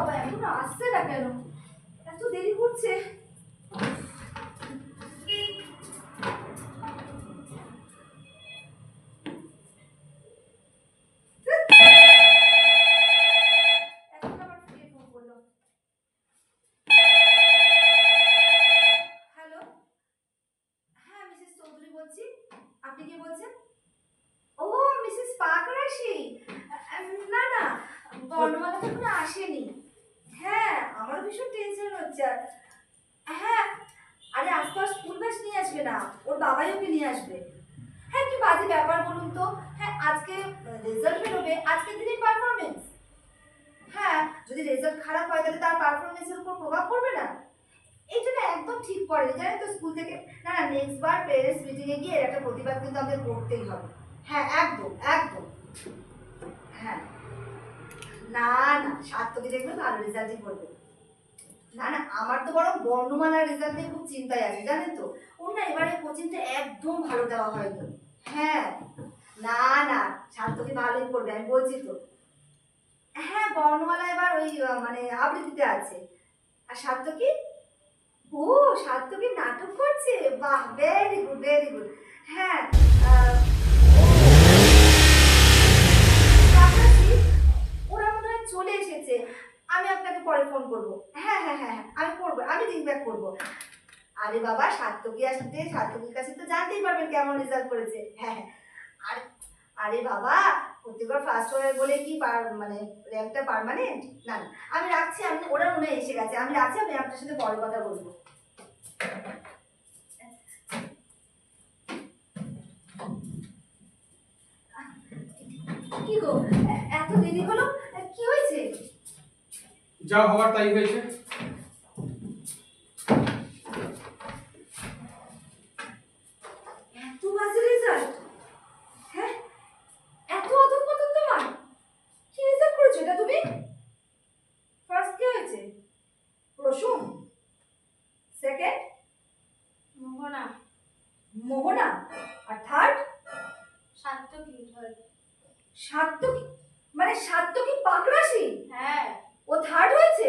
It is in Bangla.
বাবা এখন আসছে না কেন? এত দেরি করছে। এখন আবার কে ফোন করলো? হ্যালো, হ্যাঁ মিসেস চৌধুরী বলছি। আপনি কে বলছেন? ও মিসেস পাকরাশি। না না, বর্ণমালা তো এখনো আসেনি। হ্যাঁ আমারও ভীষণ টেনশন হচ্ছে। হ্যাঁ, আরে আজ তো আর স্কুল ব্যাচ নিয়ে আসবে না, ওর বাবাই ওকে নিয়ে আসবে। হ্যাঁ কি বাজে ব্যাপার বলুন তো। হ্যাঁ আজকে রেজাল্ট বেরোবে, আজকের দিনই পারফরমেন্স। হ্যাঁ যদি রেজাল্ট খারাপ হয় তাহলে তার পারফরমেন্সের উপর প্রভাব পড়বে না? এটা না একদম ঠিক করেনি জানেন তো স্কুল থেকে। না না, নেক্সট বার পেরেন্টস মিটিংয়ে গিয়ে এর একটা প্রতিবাদ কিন্তু আমাদের করতেই হবে। হ্যাঁ একদম একদম। হ্যাঁ না না, সার্থকী দেখবেন ভালো রেজাল্টই করবে। না না, আমার তো বরং বর্ণমালার রেজাল্ট নিয়ে খুব চিন্তায় আছে জানেন তো। ওর না এবারে কোচিংটা একদম ভালো দেওয়া হয়নি। হ্যাঁ না না, সার্থকী ভালোই করবে আমি বলছি তো। হ্যাঁ বর্ণমালা এবার ওই মানে আবৃত্তিতে আছে। আর সার্থকী, ও সার্থকী নাটক করছে, বাহ ভেরি গুড ভেরি গুড। হ্যাঁ কাছাকাছি, ওরা মনে হয় চলে এসেছে। আমি আপনাকে পরে ফোন করবো। হ্যাঁ হ্যাঁ হ্যাঁ হ্যাঁ, আমি করবো, আমি রিং ব্যাক করবো। আরে বাবা সার্থকী আসতে, সার্থকীর কাছে তো জানতেই পারবেন কেমন রেজাল্ট করেছে। হ্যাঁ হ্যাঁ। আর আরে বাবা প্রত্যেকবার ফার্স্ট হয়ে বলে কি মানে র্যাঙ্কটা পার্মানেন্ট? না না, আমি রাখছি। আমি, ওরা মনে হয় এসে গেছে, আমি রাখছি। আমি আপনার সাথে পরে কথা বলবো। কি গো, এত দেরি হলো, কি হয়েছে? যা হওয়ার তাই হয়েছে। এত বাজে রেজাল্ট? হ্যাঁ এত অধঃপতন তোমার? কি রেজাল্ট করেছো এটা তুমি? ফার্স্ট কি হয়েছে? প্রসূন? সেকেন্ড? মোহনা। মোহনা? আর থার্ড? সার্থকী। সাত্তকী? মানে সাত্তকী পাকরাশি হ্যাঁ। ও থার্ড হয়েছে?